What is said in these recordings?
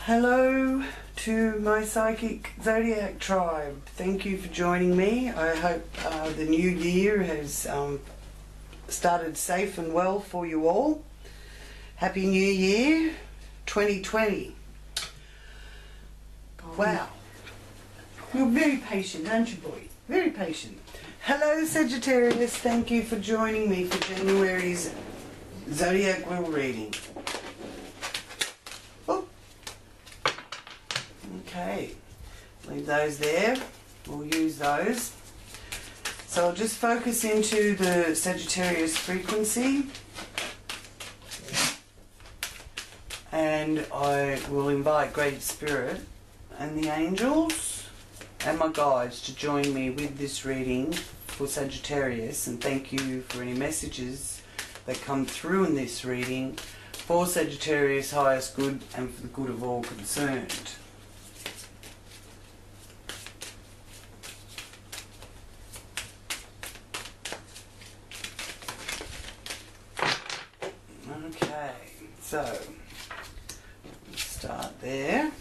Hello to my psychic zodiac tribe. Thank you for joining me. I hope the new year has started safe and well for you all. Happy New Year 2020. Wow. You're very patient, aren't you, boy? Very patient. Hello Sagittarius, thank you for joining me for January's zodiac will reading. Okay, leave those there, we'll use those. So I'll just focus into the Sagittarius frequency and I will invite Great Spirit and the angels and my guides to join me with this reading for Sagittarius, and thank you for any messages that come through in this reading for Sagittarius' highest good and for the good of all concerned. Okay, so let's start there.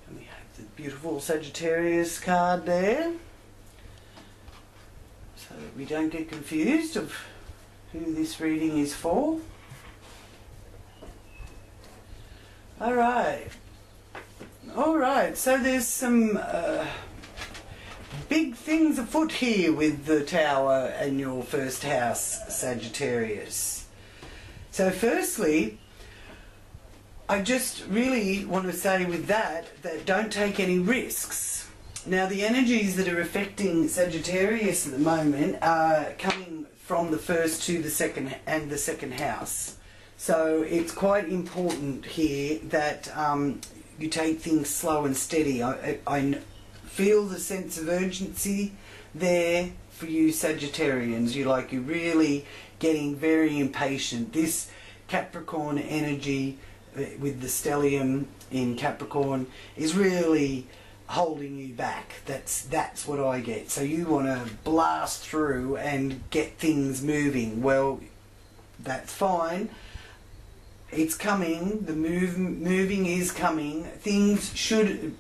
And we have the beautiful Sagittarius card there, so that we don't get confused of who this reading is for. Alright, so there's some big things afoot here with the Tower and your first house, Sagittarius. So firstly, I just really want to say with that don't take any risks. Now the energies that are affecting Sagittarius at the moment are coming from the first to the second and the second house. So it's quite important here that you take things slow and steady. I feel the sense of urgency there for you Sagittarians. You're really getting very impatient. This Capricorn energy with the stellium in Capricorn is really holding you back. That's what I get. So you want to blast through and get things moving. Well, that's fine. It's coming. The moving is coming. Things should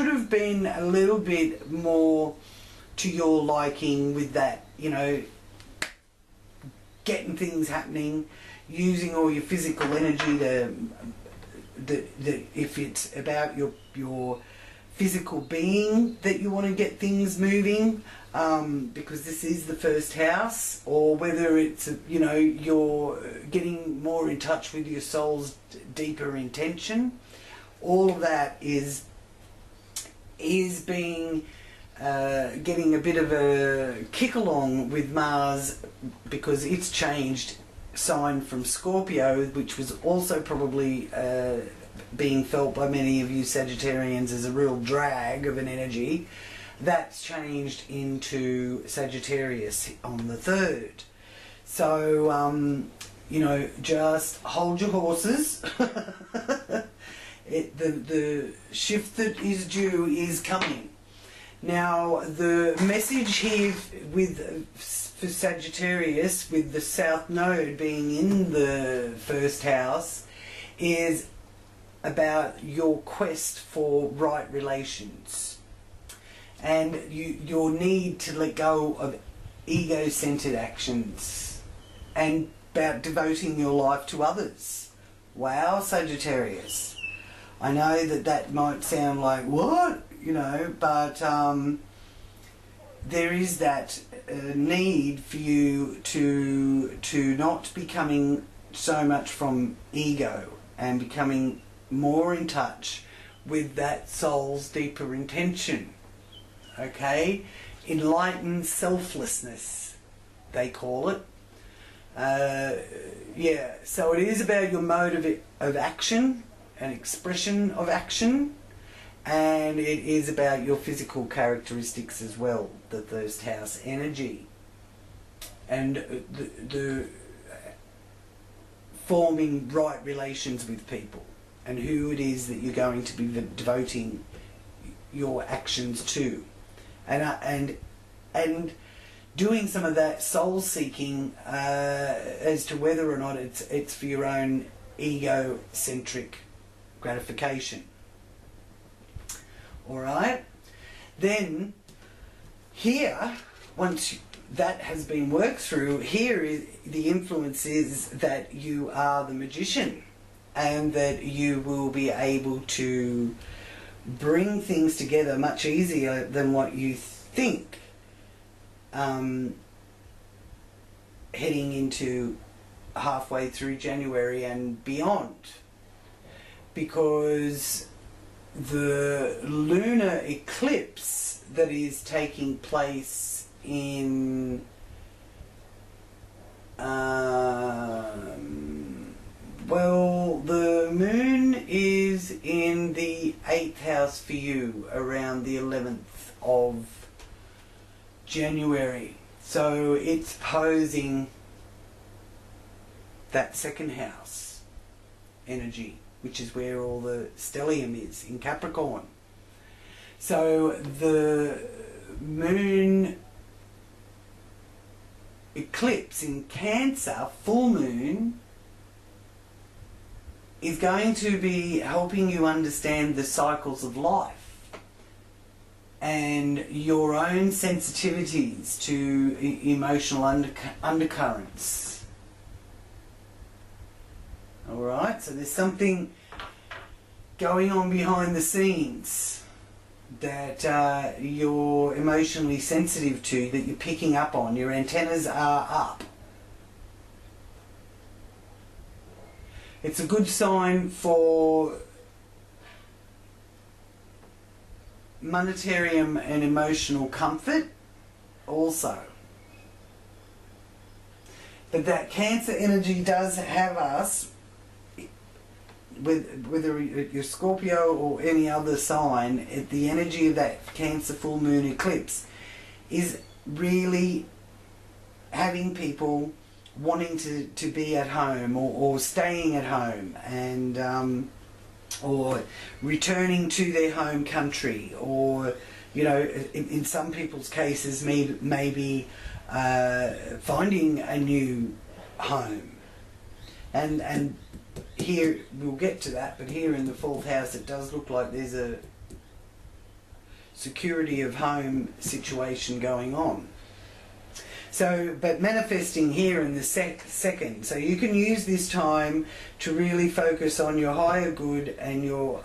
have been a little bit more to your liking with that, getting things happening, using all your physical energy if it's about your physical being that you want to get things moving, because this is the first house, or whether it's you're getting more in touch with your soul's deeper intention. All of that is being getting a bit of a kick along with Mars, because it's changed sign from Scorpio, which was also probably being felt by many of you Sagittarians as a real drag of an energy. That's changed into Sagittarius on the 3rd. So, just hold your horses. The shift that is due is coming. Now, the message here for Sagittarius, with the South Node being in the first house, is about your quest for right relations and your need to let go of ego-centered actions and about devoting your life to others. Wow, Sagittarius. I know that might sound like, what? But there is that need for you to not be coming so much from ego and becoming more in touch with that soul's deeper intention. Okay? Enlightened selflessness, they call it. Yeah, so it is about your mode of action and expression of action, and it is about your physical characteristics as well, the first house energy, and the forming right relations with people. and who it is that you're going to be devoting your actions to, and doing some of that soul seeking as to whether or not it's for your own egocentric gratification. All right. Then here, once that has been worked through, here is the influence is that you are the magician, and that you will be able to bring things together much easier than what you think, heading into halfway through January and beyond, because the lunar eclipse that is taking place in well, the moon is in the 8th house for you around the 11th of January. So it's posing that 2nd house energy, which is where all the stellium is, in Capricorn. So the moon eclipse in Cancer, full moon, is going to be helping you understand the cycles of life and your own sensitivities to emotional undercurrents. Alright, so there's something going on behind the scenes that you're emotionally sensitive to, that you're picking up on. Your antennas are up. It's a good sign for monetary and emotional comfort also. But that Cancer energy does have us, whether you're Scorpio or any other sign, the energy of that Cancer full moon eclipse is really having people wanting to be at home, or staying at home, and or returning to their home country, or, you know, in some people's cases maybe finding a new home. And here, we'll get to that, but here in the 4th house it does look like there's a security of home situation going on. So, but manifesting here in the second, so you can use this time to really focus on your higher good and your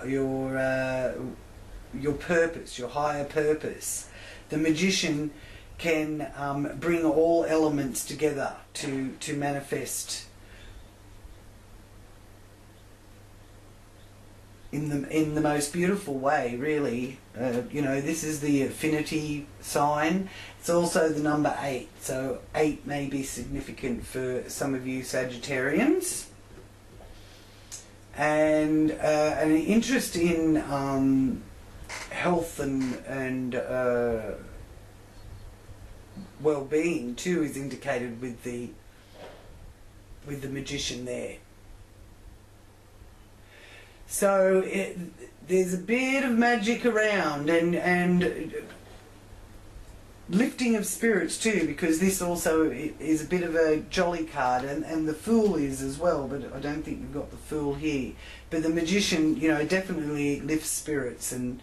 purpose, your higher purpose. The magician can bring all elements together to manifest in the most beautiful way, really. You know, this is the Affinity sign. It's also the number 8, so 8 may be significant for some of you Sagittarians. And an interest in health and well-being too is indicated with the magician there. So there's a bit of magic around, and lifting of spirits too, because this also is a bit of a jolly card, and the Fool is as well, but I don't think we've got the Fool here. But the magician, you know, definitely lifts spirits, and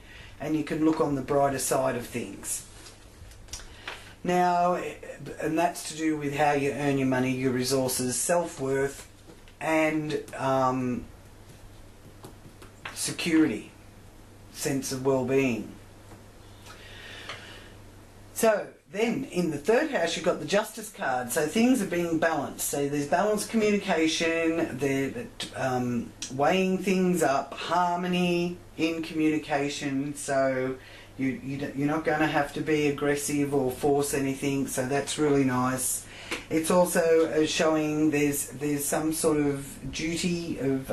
you can look on the brighter side of things. Now, and that's to do with how you earn your money, your resources, self-worth, and security, sense of well-being. So then in the 3rd house you've got the Justice card, so things are being balanced. So there's balanced communication, they're weighing things up, harmony in communication, so you're not going to have to be aggressive or force anything, so that's really nice. It's also showing there's some sort of duty of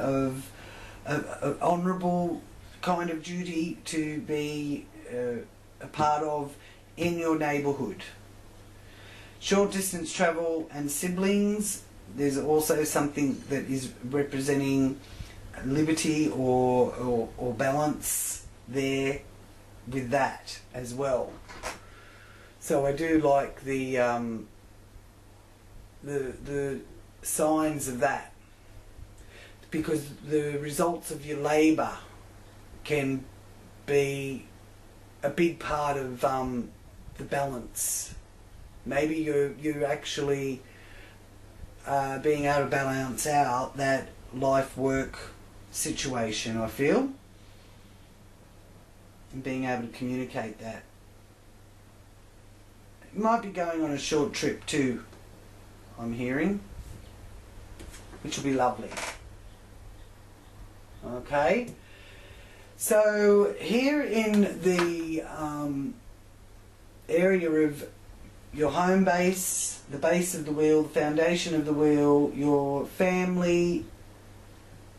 honourable kind of duty to be a part of in your neighbourhood. Short distance travel and siblings, there's also something that is representing liberty or balance there with that as well. So I do like the signs of that, because the results of your labour can be a big part of the balance. Maybe you're actually being able to balance out that life-work situation, I feel, and being able to communicate that. You might be going on a short trip too, I'm hearing, which will be lovely. Okay, so here in the area of your home base, the base of the wheel, the foundation of the wheel, your family,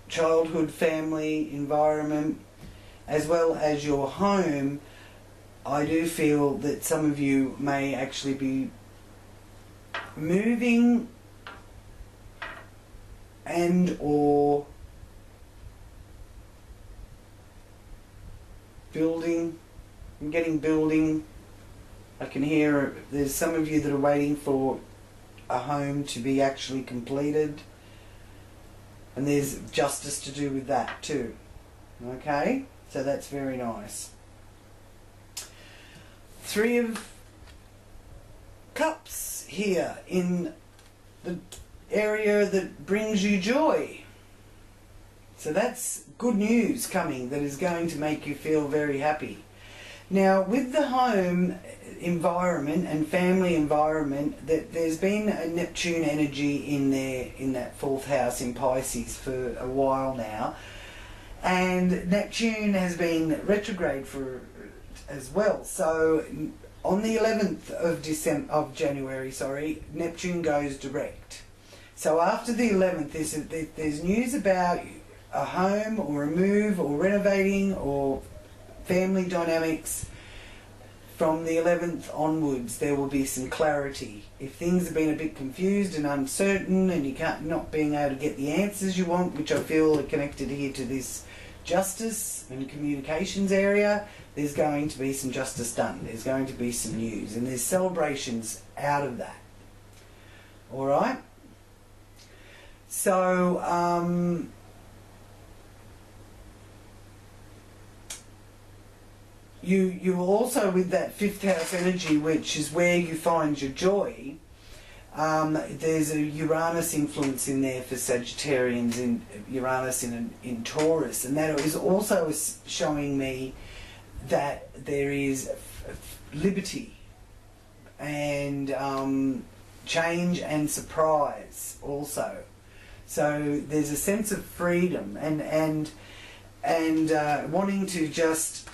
childhood family environment, as well as your home, I do feel that some of you may actually be moving and or building. I'm getting building. I can hear there's some of you that are waiting for a home to be actually completed, and there's justice to do with that too. Okay, so that's very nice. Three of Cups here in the area that brings you joy. So that's good news coming that is going to make you feel very happy. Now, with the home environment and family environment, there's been a Neptune energy in there, in that 4th house in Pisces for a while now, and Neptune has been retrograde for as well. So on the 11th of January, Neptune goes direct. So after the 11th, there's news about a home or a move or renovating or family dynamics. From the 11th onwards, there will be some clarity. If things have been a bit confused and uncertain, and you not being able to get the answers you want, which I feel are connected here to this justice and communications area, there's going to be some justice done. There's going to be some news, and there's celebrations out of that. All right. So you also, with that 5th house energy, which is where you find your joy, there's a Uranus influence in there for Sagittarians, in Uranus in Taurus, and that is also showing me that there is liberty and change and surprise also. So there's a sense of freedom and wanting to just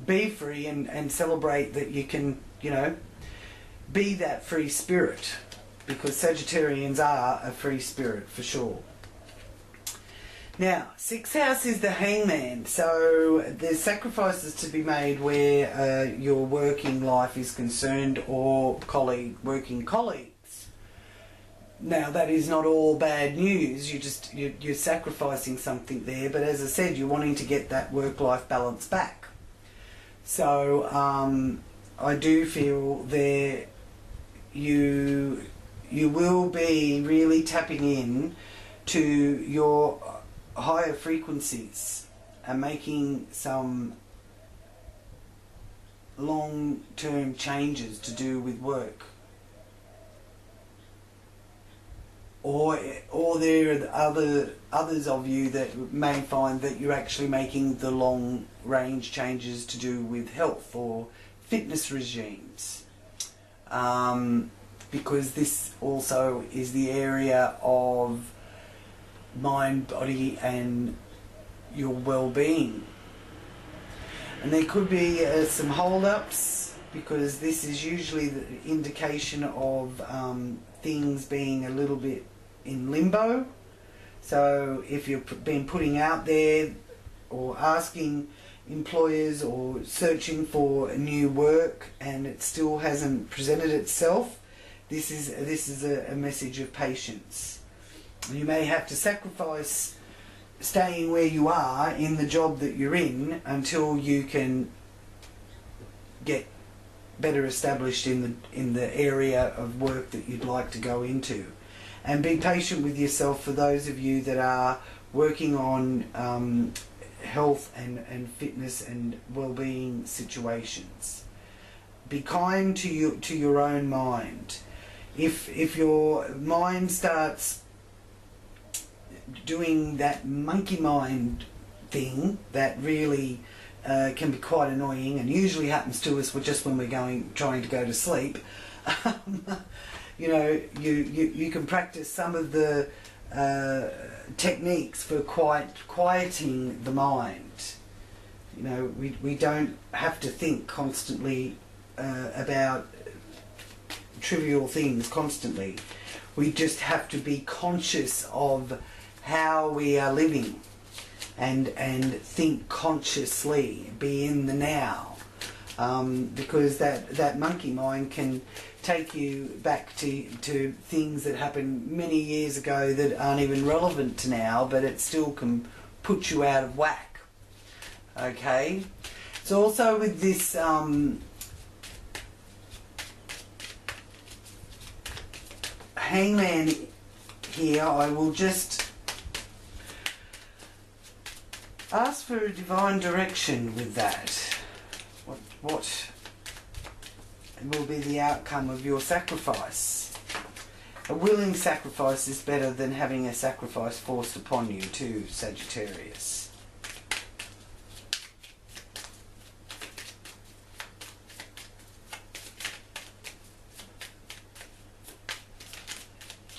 be free and celebrate that you can, you know, be that free spirit, because Sagittarians are a free spirit for sure. Now, 6th house is the Hangman, so there's sacrifices to be made where your working life is concerned, or working colleagues. Now, that is not all bad news. You're sacrificing something there, but as I said, you're wanting to get that work-life balance back. So I do feel there you will be really tapping in to your higher frequencies and making some long-term changes to do with work. Or there are others of you that may find that you're actually making the long-range changes to do with health or fitness regimes. Because this also is the area of mind, body and your well-being. And there could be some hold-ups, because this is usually the indication of things being a little bit in limbo. So if you've been putting out there or asking employers or searching for new work and it still hasn't presented itself, this is a message of patience. You may have to sacrifice staying where you are in the job that you're in until you can get better established in the area of work that you'd like to go into. And be patient with yourself for those of you that are working on health and fitness and well-being situations. Be kind to your own mind. If your mind starts doing that monkey mind thing that really can be quite annoying, and usually happens to us just when we're trying to go to sleep, you know, you can practice some of the techniques for quieting the mind. You know, we don't have to think constantly about trivial things constantly. We just have to be conscious of how we are living and think consciously, be in the now, because that monkey mind can take you back to things that happened many years ago that aren't even relevant to now, but it still can put you out of whack. Okay, so also with this hangman here, I will just ask for a divine direction with that. What will be the outcome of your sacrifice? A willing sacrifice is better than having a sacrifice forced upon you too, Sagittarius.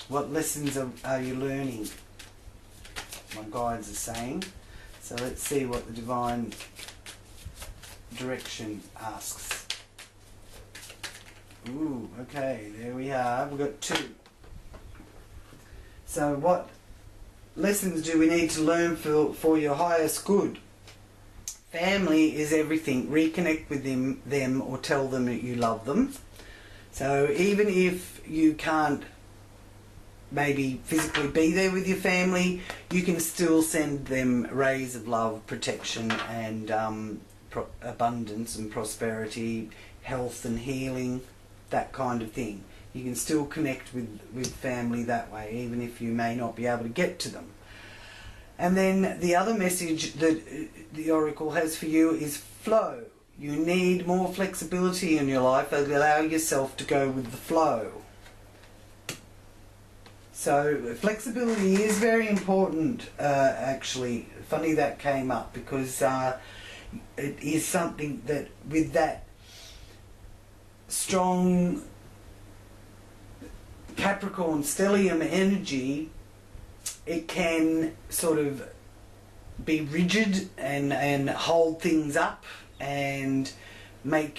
What lessons are you learning? My guides are saying. So let's see what the divine direction asks. Ooh, okay, there we are. We've got 2. So what lessons do we need to learn for your highest good? Family is everything. Reconnect with them or tell them that you love them. So even if you can't maybe physically be there with your family, you can still send them rays of love, protection and abundance and prosperity, health and healing, that kind of thing. You can still connect with family that way, even if you may not be able to get to them. And then the other message that the Oracle has for you is flow. You need more flexibility in your life. Allow yourself to go with the flow. So flexibility is very important, actually. Funny that came up, because it is something that with that strong Capricorn stellium energy, it can sort of be rigid and hold things up and make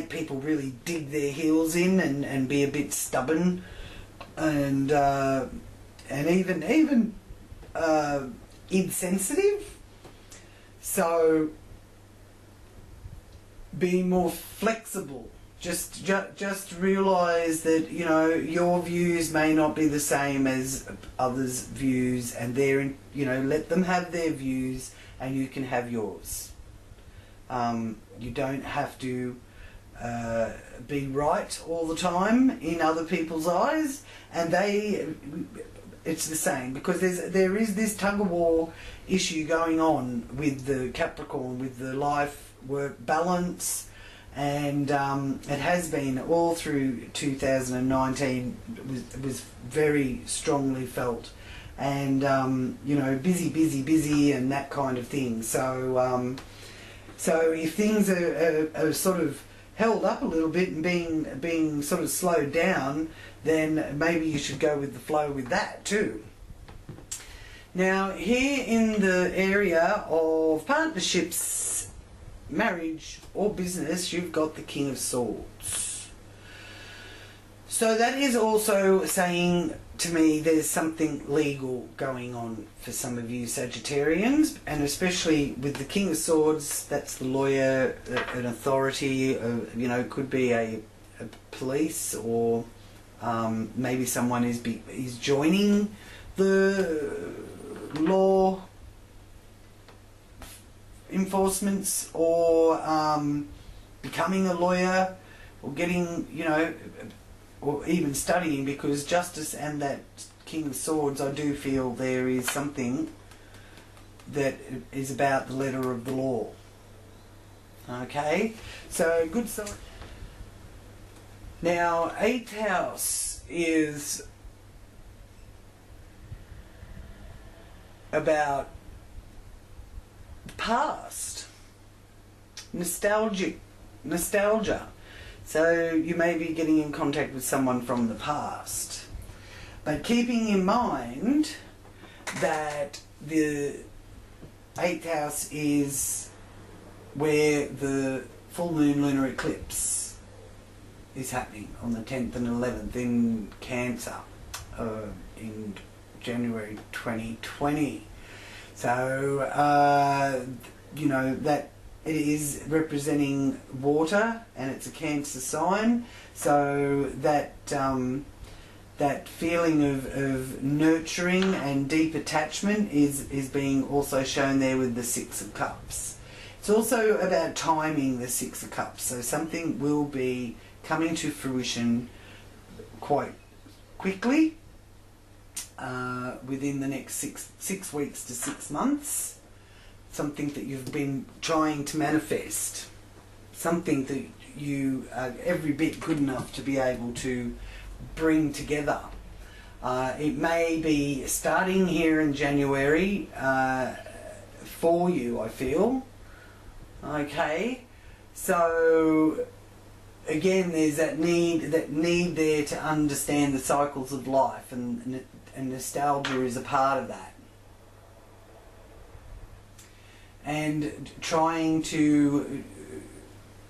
people really dig their heels in and be a bit stubborn and even insensitive. So be more flexible. Just realise that, you know, your views may not be the same as others' views, and let them have their views and you can have yours. You don't have to be right all the time in other people's eyes, and it's the same, because there is this tug-of-war issue going on with the Capricorn, with the life-work balance. And it has been all through 2019. It was very strongly felt, and busy, and that kind of thing. So if things are sort of held up a little bit and being sort of slowed down, then maybe you should go with the flow with that too. Now, here in the area of partnerships, marriage or business, you've got the King of Swords. So that is also saying to me there's something legal going on for some of you Sagittarians, and especially with the King of Swords, that's the lawyer, an authority, could be a police, or maybe someone is joining the law enforcements or becoming a lawyer or getting, you know, or even studying, because Justice and that King of Swords, I do feel there is something that is about the letter of the law. Okay, so good sign. Now, 8th house is about the past, nostalgia. So you may be getting in contact with someone from the past, but keeping in mind that the 8th house is where the full moon lunar eclipse is happening on the 10th and 11th in Cancer in January 2020. So, you know, that it is representing water and it's a Cancer sign. So that that feeling of nurturing and deep attachment is being also shown there with the 6 of Cups. It's also about timing the 6 of Cups. So something will be coming to fruition quite quickly within the next six weeks to 6 months. Something that you've been trying to manifest. Something that you are every bit good enough to be able to bring together. It may be starting here in January for you, I feel. Okay, so again, there's that need there to understand the cycles of life, and nostalgia is a part of that. And trying to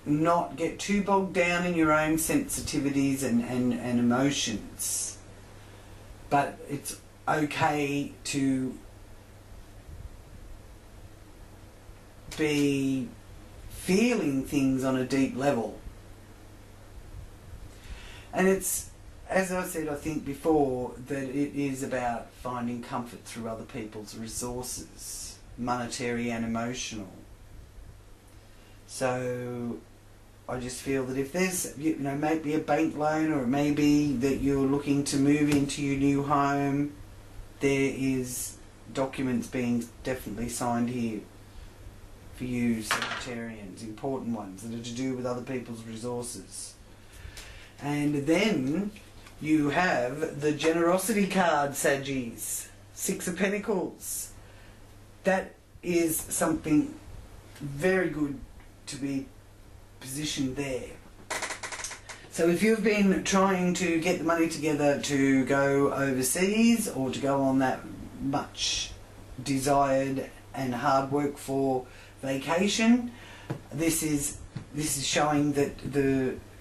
not get too bogged down in your own sensitivities and emotions. But it's okay to be feeling things on a deep level. And it's, as I said, I think before, that it is about finding comfort through other people's resources, monetary and emotional. So I just feel that if there's, you know, maybe a bank loan, or it may be that you're looking to move into your new home, there is documents being definitely signed here for you, Sagittarians, important ones that are to do with other people's resources. And then you have the generosity card, Saggies, 6 of Pentacles. That is something very good to be positioned there. So if you've been trying to get the money together to go overseas, or to go on that much desired and hard work for vacation, this is showing that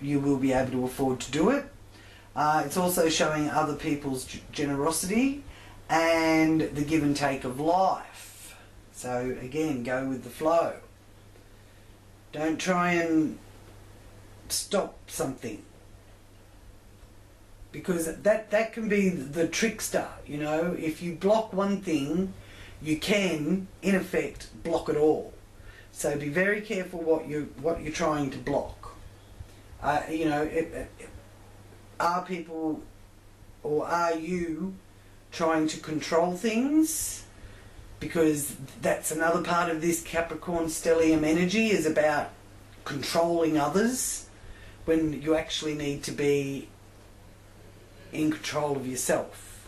you will be able to afford to do it. It's also showing other people's generosity and the give and take of life. So again, go with the flow. Don't try and stop something, because that can be the trickster, you know. If you block one thing, you can in effect block it all. So be very careful what you're trying to block. You know, are people, or are you trying to control things? Because that's another part of this Capricorn stellium energy, is about controlling others, when you actually need to be in control of yourself.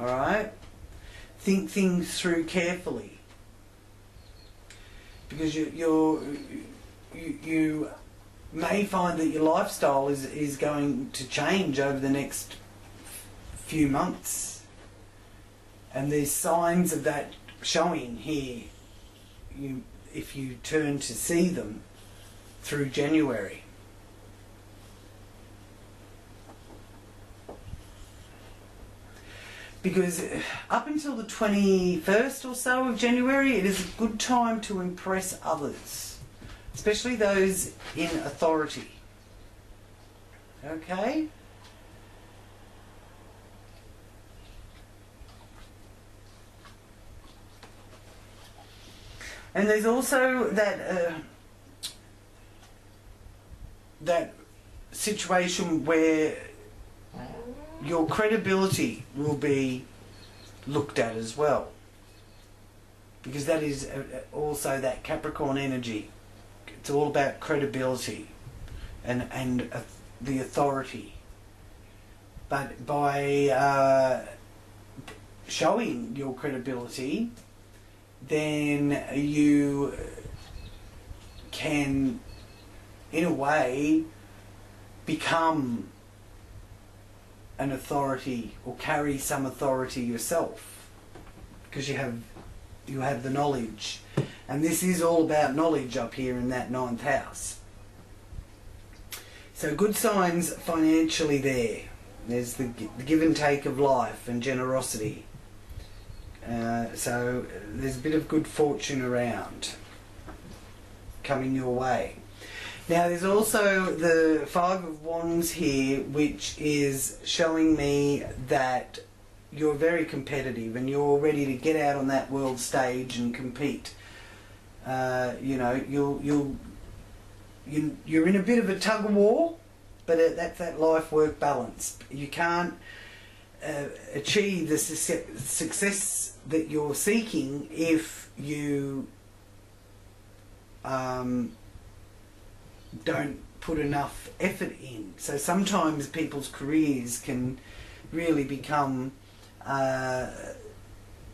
Alright? Think things through carefully, because you may find that your lifestyle is going to change over the next few months. And there's signs of that showing here, if you turn to see them through January. Because up until the 21st or so of January, it is a good time to impress others, especially those in authority. Okay? And there's also that situation where your credibility will be looked at as well, because that is also that Capricorn energy. It's all about credibility and the authority. But by showing your credibility, then you can, in a way, become an authority or carry some authority yourself, because you have the knowledge. And this is all about knowledge up here in that 9th house. So good signs financially there. There's the give and take of life and generosity. So there's a bit of good fortune around coming your way. Now there's also the 5 of Wands here, which is showing me that you're very competitive and you're ready to get out on that world stage and compete. You know, you're in a bit of a tug of war, but that's that life-work balance. You can't achieve the success that you're seeking if you don't put enough effort in. So sometimes people's careers can really become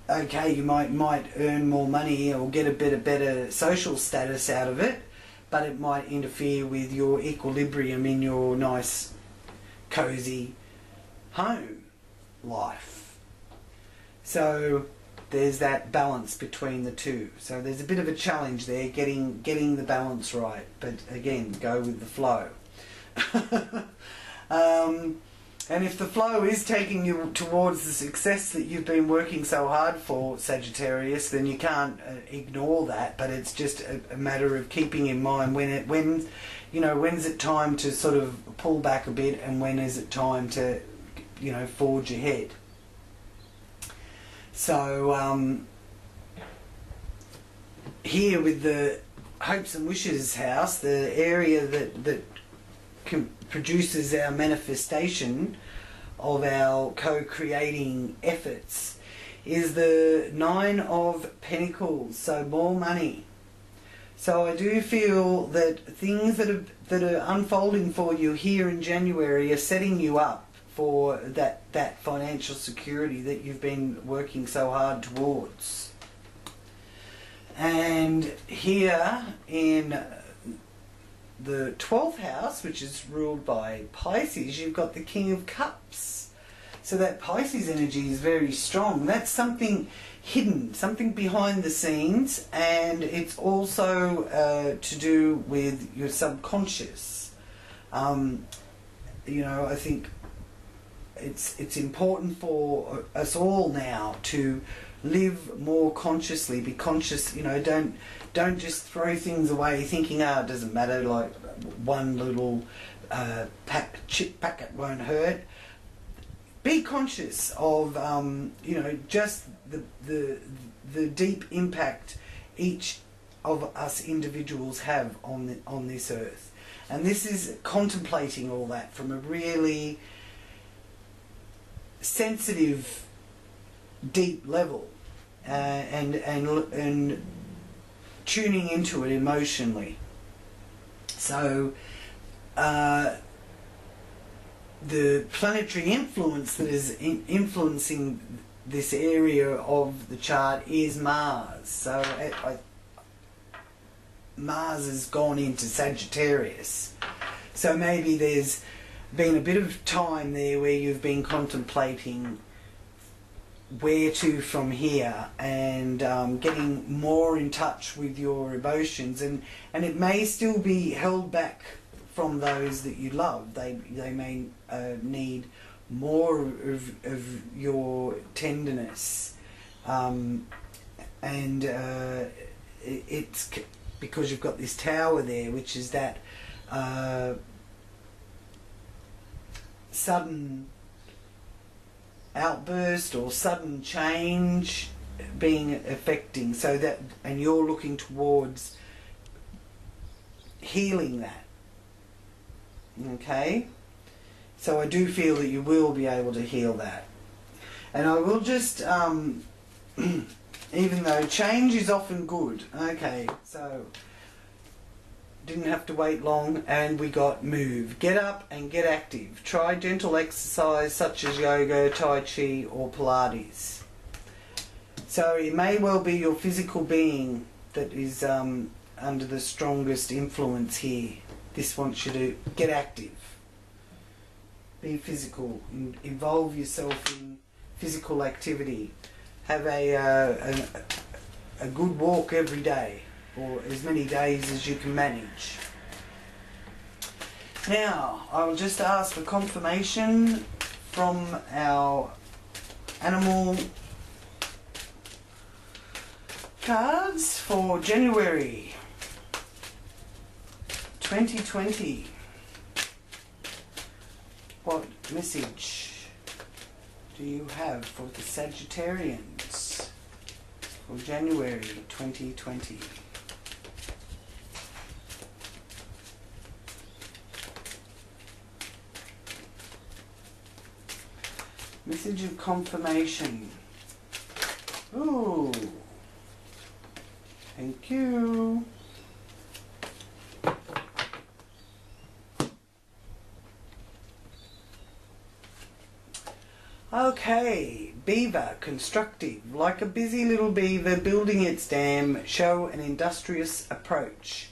okay, you might earn more money or get a bit of better social status out of it, but it might interfere with your equilibrium in your nice, cosy home life. So there's that balance between the two. So there's a bit of a challenge there, getting the balance right. But again, go with the flow. And if the flow is taking you towards the success that you've been working so hard for, Sagittarius, then you can't ignore that. But it's just a matter of keeping in mind when's it time to sort of pull back a bit, and when is it time to, forge ahead. So here with the hopes and wishes house, the area that produces our manifestation of our co-creating efforts, is the 9 of Pentacles, so more money. So I do feel that things that are unfolding for you here in January are setting you up for that financial security that you've been working so hard towards. And here in the 12th house, which is ruled by Pisces, you've got the King of Cups. So that Pisces energy is very strong. That's something hidden, something behind the scenes, and it's also to do with your subconscious. I think it's important for us all now to live more consciously, be conscious, don't just throw things away thinking, it doesn't matter, like one little chip packet won't hurt. Be conscious of, just the deep impact each of us individuals have on this earth. And this is contemplating all that from a really sensitive, deep level, and tuning into it emotionally. So the planetary influence that is influencing this area of the chart is Mars. So Mars has gone into Sagittarius. So maybe there's been a bit of time there where you've been contemplating where to from here, and getting more in touch with your emotions, and it may still be held back from those that you love. They may need more of your tenderness, and it's because you've got this Tower there, which is that sudden outburst or sudden change being affecting, so that, and you're looking towards healing that. Okay? So I do feel that you will be able to heal that. And I will just, even though change is often good, okay, so didn't have to wait long, and we got move. Get up and get active. Try gentle exercise such as yoga, Tai Chi or Pilates. So it may well be your physical being that is under the strongest influence here. This wants you to get active. Be physical. Involve yourself in physical activity. Have a good walk every day, or as many days as you can manage. Now, I will just ask for confirmation from our animal cards for January 2020. What message do you have for the Sagittarians for January 2020? Message of confirmation. Ooh. Thank you. Okay, beaver, constructive. Like a busy little beaver building its dam, show an industrious approach.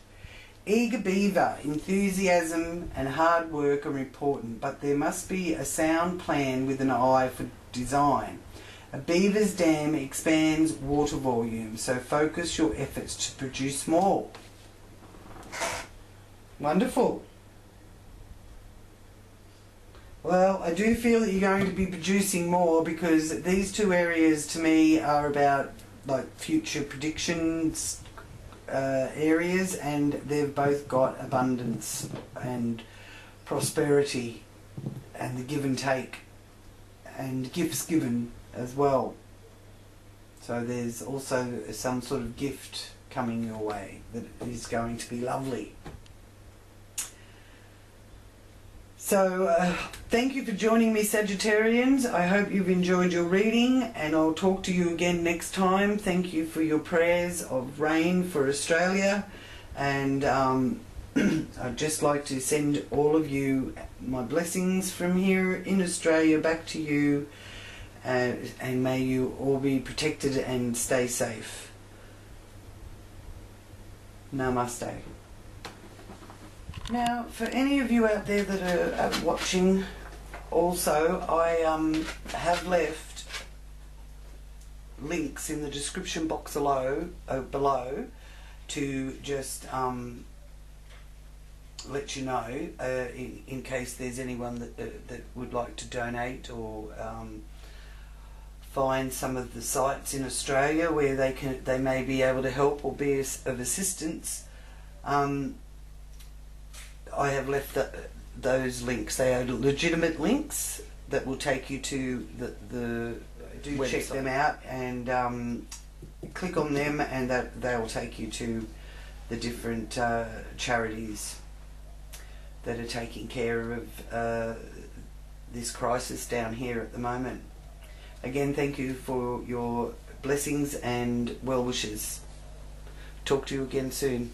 Eager beaver, enthusiasm and hard work are important, but there must be a sound plan with an eye for design. A beaver's dam expands water volume, so focus your efforts to produce more. Wonderful. Well, I do feel that you're going to be producing more, because these two areas to me are about like future predictions areas, and they've both got abundance and prosperity and the give and take and gifts given as well. So there's also some sort of gift coming your way that is going to be lovely. So thank you for joining me, Sagittarians. I hope you've enjoyed your reading, and I'll talk to you again next time. Thank you for your prayers of rain for Australia, and I'd just like to send all of you my blessings from here in Australia back to you, and may you all be protected and stay safe. Namaste. Now, for any of you out there that are watching, also, I have left links in the description box below to just let you know in case there's anyone that would like to donate, or find some of the sites in Australia where they may be able to help or be of assistance. I have left those links. They are legitimate links that will take you to the do website. Check them out and click on them, and they will take you to the different charities that are taking care of this crisis down here at the moment. Again, thank you for your blessings and well wishes. Talk to you again soon.